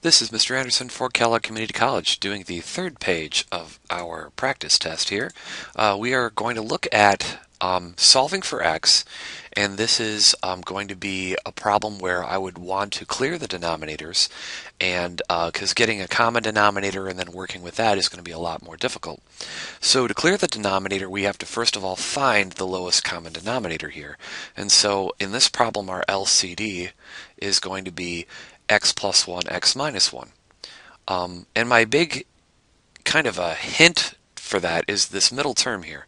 This is Mr. Anderson for Kellogg Community College doing the third page of our practice test here. We are going to look at solving for x, and this is going to be a problem where I would want to clear the denominators, and because getting a common denominator and then working with that is going to be a lot more difficult. So to clear the denominator, we have to first of all find the lowest common denominator here. And so in this problem, our LCD is going to be x plus 1, x minus 1. And my big kind of a hint for that is this middle term here.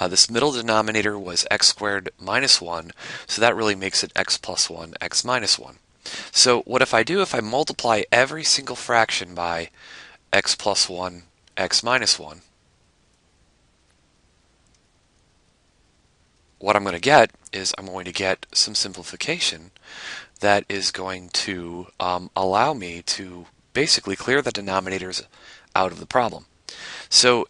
This middle denominator was x squared minus 1, so that really makes it x plus 1, x minus 1. So what if I do, if I multiply every single fraction by x plus 1, x minus 1, what I'm going to get is I'm going to get some simplification that is going to allow me to basically clear the denominators out of the problem. So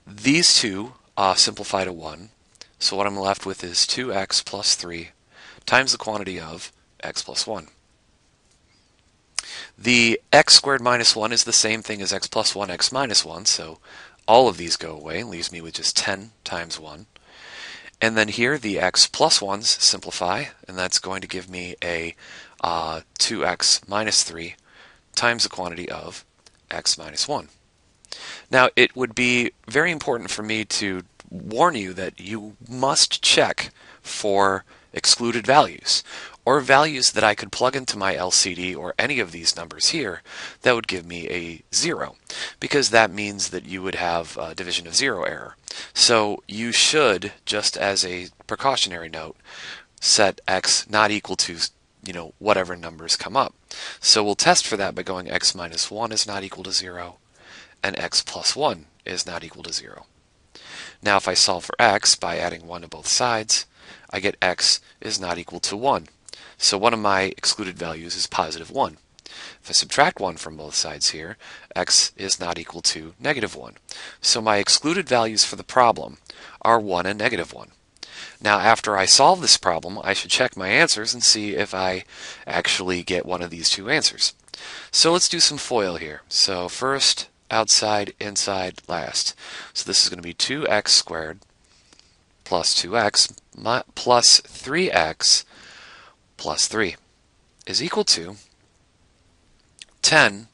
these two simplify to 1. So what I'm left with is 2x plus 3 times the quantity of x plus 1. The x squared minus 1 is the same thing as x plus 1, x minus 1, so all of these go away and leaves me with just 10 times 1. And then here the x plus 1's simplify, and that's going to give me a 2x minus 3 times the quantity of x minus 1. Now it would be very important for me to warn you that you must check for excluded values, or values that I could plug into my LCD or any of these numbers here that would give me a 0, because that means that you would have a division of 0 error. So you should, just as a precautionary note, set x not equal to whatever numbers come up. So we'll test for that by going x minus 1 is not equal to 0 and x plus 1 is not equal to 0. Now if I solve for x by adding 1 to both sides, I get x is not equal to 1. So one of my excluded values is positive 1. If I subtract 1 from both sides here, x is not equal to negative 1. So my excluded values for the problem are 1 and negative 1. Now after I solve this problem, I should check my answers and see if I actually get one of these two answers. So let's do some FOIL here. So first, outside, inside, last. So this is going to be 2x squared plus 2x plus 3x plus 3 is equal to 10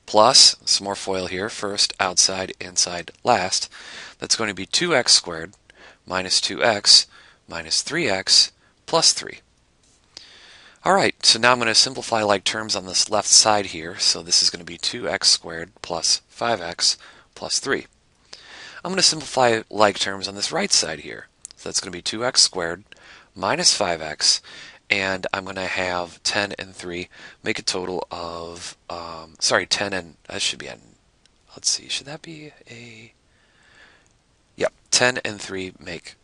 plus, some more FOIL here, first, outside, inside, last. That's going to be 2x squared minus 2x minus 3x plus 3. Alright, so now I'm going to simplify like terms on this left side here. So this is going to be 2x squared plus 5x plus 3. I'm going to simplify like terms on this right side here. So that's going to be 2x squared minus 5x, and I'm going to have 10 and 3 make a total of, 10 and, that should be, let's see, should that be a, yep, 10 and 3 make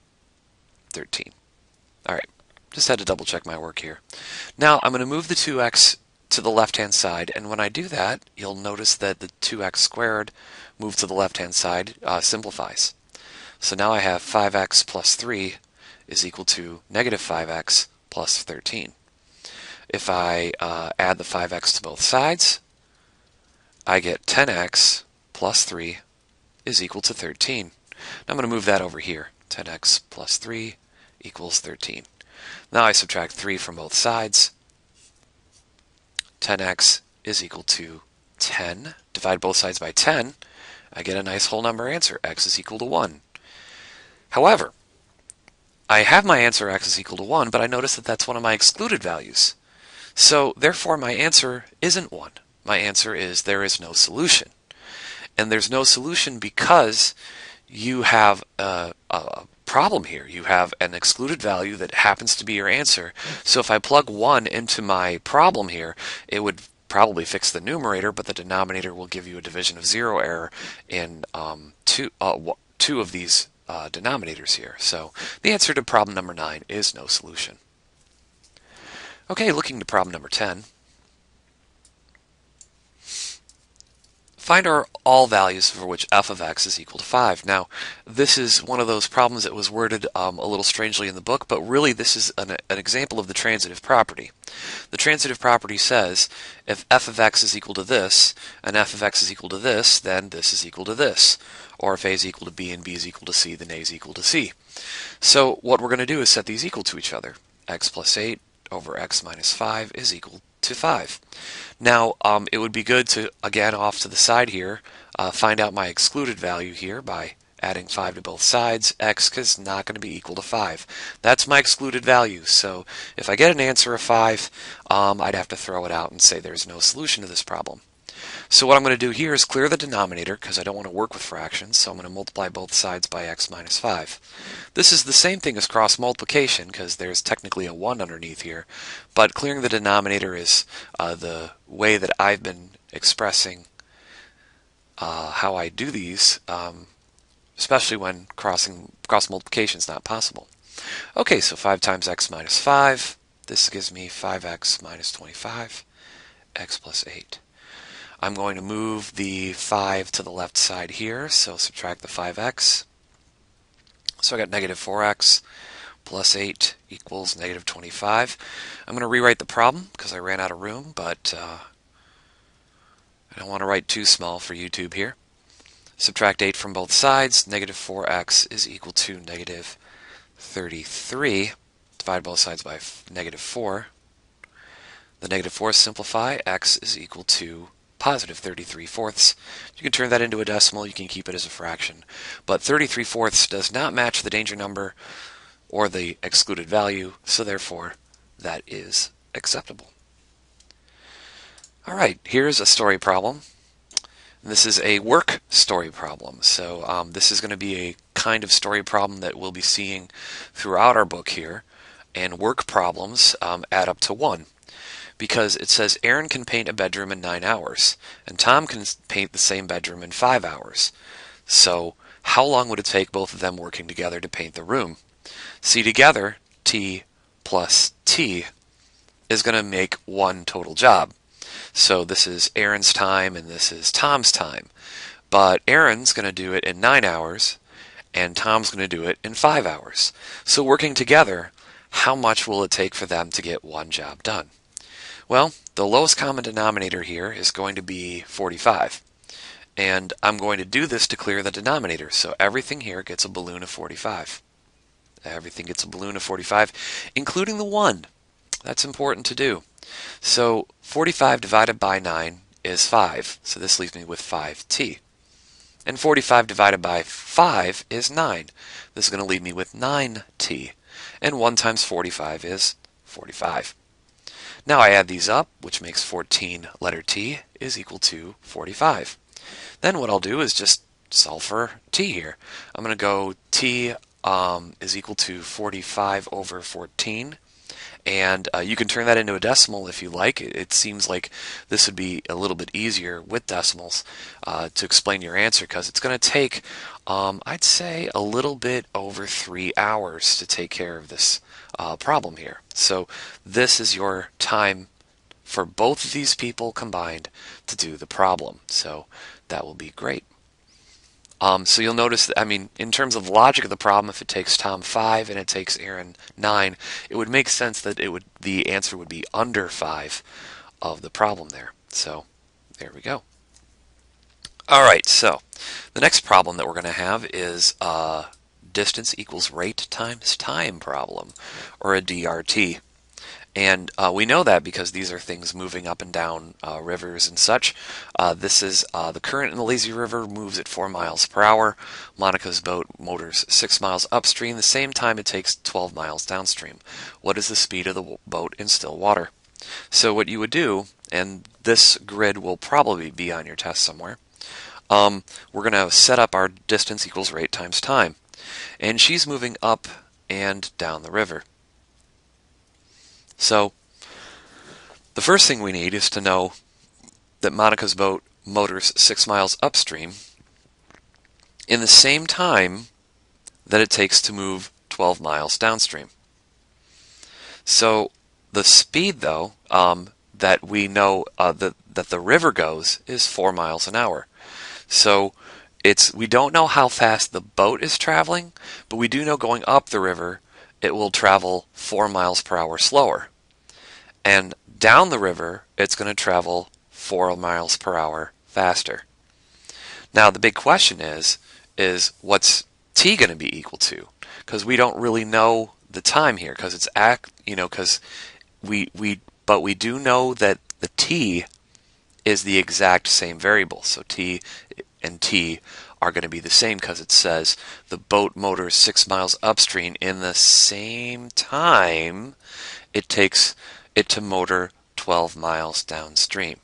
13. Alright, just had to double check my work here. Now I'm going to move the 2x to the left-hand side, and when I do that, you'll notice that the 2x squared moved to the left-hand side simplifies. So now I have 5x plus 3 is equal to negative 5x plus 13. If I add the 5x to both sides, I get 10x plus 3 is equal to 13. Now I'm going to move that over here. 10x plus 3 equals 13. Now I subtract 3 from both sides. 10x is equal to 10. Divide both sides by 10. I get a nice whole number answer. X is equal to 1. However, I have my answer x is equal to 1, but I notice that that's one of my excluded values. So therefore my answer isn't 1. My answer is there is no solution. And there's no solution because you have a problem here. You have an excluded value that happens to be your answer. So if I plug 1 into my problem here, it would probably fix the numerator, but the denominator will give you a division of 0 error in two of these denominators here. So the answer to problem number 9 is no solution. Okay, looking to problem number 10. Find all values for which f of x is equal to 5. Now, this is one of those problems that was worded a little strangely in the book, but really this is an example of the transitive property. The transitive property says if f of x is equal to this, and f of x is equal to this, then this is equal to this. Or if a is equal to b and b is equal to c, then a is equal to c. So what we're going to do is set these equal to each other. X plus 8 over x minus 5 is equal to 5. Now, it would be good to, again, off to the side here, find out my excluded value here by adding 5 to both sides. X is not going to be equal to 5. That's my excluded value. So if I get an answer of 5, I'd have to throw it out and say there's no solution to this problem. So what I'm going to do here is clear the denominator because I don't want to work with fractions, so I'm going to multiply both sides by x minus 5. This is the same thing as cross multiplication because there's technically a 1 underneath here, but clearing the denominator is the way that I've been expressing how I do these, especially when cross multiplication is not possible. Okay, so 5 times x minus 5, this gives me 5x minus 25, x plus 8. I'm going to move the 5 to the left side here, so subtract the 5x. So I got negative 4x plus 8 equals negative 25. I'm going to rewrite the problem because I ran out of room, but I don't want to write too small for YouTube here. Subtract 8 from both sides. Negative 4x is equal to negative 33. Divide both sides by negative 4. The negative 4's simplify. X is equal to positive 33/4. You can turn that into a decimal, you can keep it as a fraction. But 33/4 does not match the danger number or the excluded value, so therefore that is acceptable. Alright, here's a story problem. This is a work story problem. So this is going to be a kind of story problem that we'll be seeing throughout our book here. And work problems add up to 1. Because it says Aaron can paint a bedroom in 9 hours, and Tom can paint the same bedroom in 5 hours. So how long would it take both of them working together to paint the room? See, together, T plus T is going to make one total job. So this is Aaron's time and this is Tom's time. But Aaron's going to do it in 9 hours, and Tom's going to do it in 5 hours. So working together, how much will it take for them to get one job done? Well, the lowest common denominator here is going to be 45. And I'm going to do this to clear the denominator. So everything here gets a balloon of 45. Everything gets a balloon of 45, including the 1. That's important to do. So 45 divided by 9 is 5. So this leaves me with 5t. And 45 divided by 5 is 9. This is going to leave me with 9t. And 1 times 45 is 45. Now I add these up, which makes 14 letter t is equal to 45. Then what I'll do is just solve for t here. I'm going to go t is equal to 45 over 14. And you can turn that into a decimal if you like. It seems like this would be a little bit easier with decimals to explain your answer because it's going to take, I'd say, a little bit over 3 hours to take care of this problem here. So this is your time for both of these people combined to do the problem. So that will be great. So you'll notice that, I mean, in terms of logic of the problem, if it takes Tom 5 and it takes Aaron 9, it would make sense that the answer would be under 5 of the problem there. So there we go. All right, so the next problem that we're going to have is distance equals rate times time problem, or a DRT. And we know that because these are things moving up and down rivers and such. This is the current in the lazy river moves at 4 miles per hour. Monica's boat motors 6 miles upstream, the same time it takes 12 miles downstream. What is the speed of the boat in still water? So what you would do, and this grid will probably be on your test somewhere, we're going to set up our distance equals rate times time. And she's moving up and down the river. So the first thing we need is to know that Monica's boat motors 6 miles upstream in the same time that it takes to move 12 miles downstream. So the speed, though, that we know that the river goes is 4 miles an hour. So we don't know how fast the boat is traveling, but we do know going up the river it will travel 4 miles per hour slower. And down the river it's going to travel 4 miles per hour faster. Now the big question is what's t going to be equal to? Because we don't really know the time here, because it's because but we do know that the t is the exact same variable. So t and t are going to be the same because it says the boat motors 6 miles upstream in the same time it takes it to motor 12 miles downstream.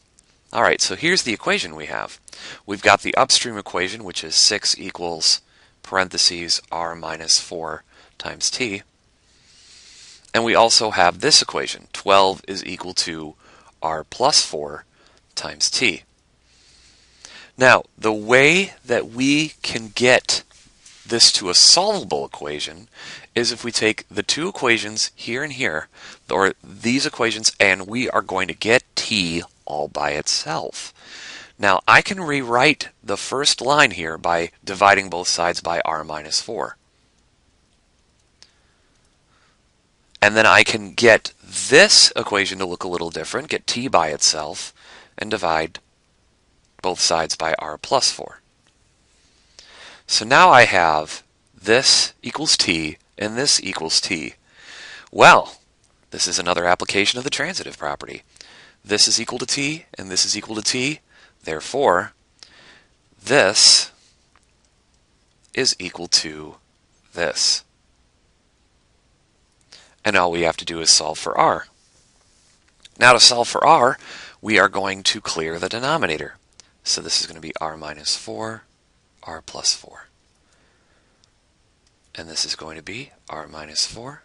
All right, so here's the equation we have. We've got the upstream equation, which is 6 equals parentheses r minus 4 times t. And we also have this equation, 12 is equal to r plus 4 times t. Now, the way that we can get this to a solvable equation is if we take the two equations here and here, or these equations, and we are going to get t all by itself. Now, I can rewrite the first line here by dividing both sides by r minus 4. And then I can get this equation to look a little different, get t by itself, and divide both sides by r plus 4. So now I have this equals t and this equals t. Well, this is another application of the transitive property. This is equal to t and this is equal to t. Therefore, this is equal to this. And all we have to do is solve for r. Now to solve for r, we are going to clear the denominator. So this is going to be r minus 4, r plus 4. And this is going to be r minus 4,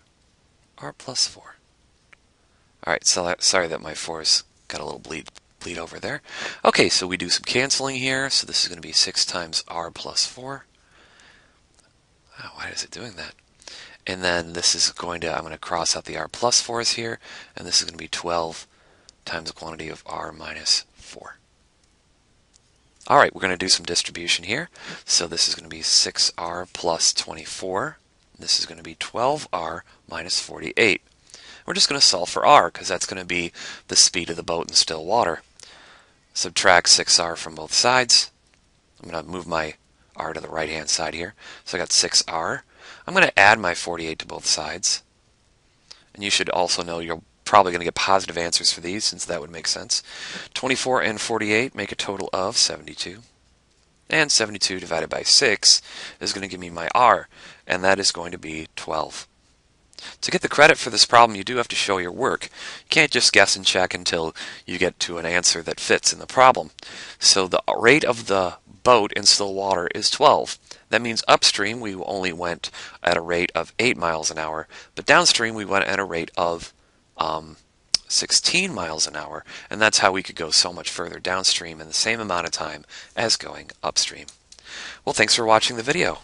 r plus 4. Alright, so sorry that my 4's got a little bleed over there. Okay, so we do some canceling here. So this is going to be 6 times r plus 4. Oh, why is it doing that? And then this is I'm going to cross out the r plus 4's here, and this is going to be 12 times the quantity of r minus 4. All right, we're going to do some distribution here. So this is going to be 6r plus 24. This is going to be 12r minus 48. We're just going to solve for r because that's going to be the speed of the boat in still water. Subtract 6r from both sides. I'm going to move my r to the right-hand side here. So I got 6r. I'm going to add my 48 to both sides. And you should also know you're probably going to get positive answers for these, since that would make sense. 24 and 48 make a total of 72. And 72 divided by 6 is going to give me my r, and that is going to be 12. To get the credit for this problem, you do have to show your work. You can't just guess and check until you get to an answer that fits in the problem. So the rate of the boat in still water is 12. That means upstream we only went at a rate of 8 miles an hour, but downstream we went at a rate of 16 miles an hour, and that's how we could go so much further downstream in the same amount of time as going upstream. Well, thanks for watching the video.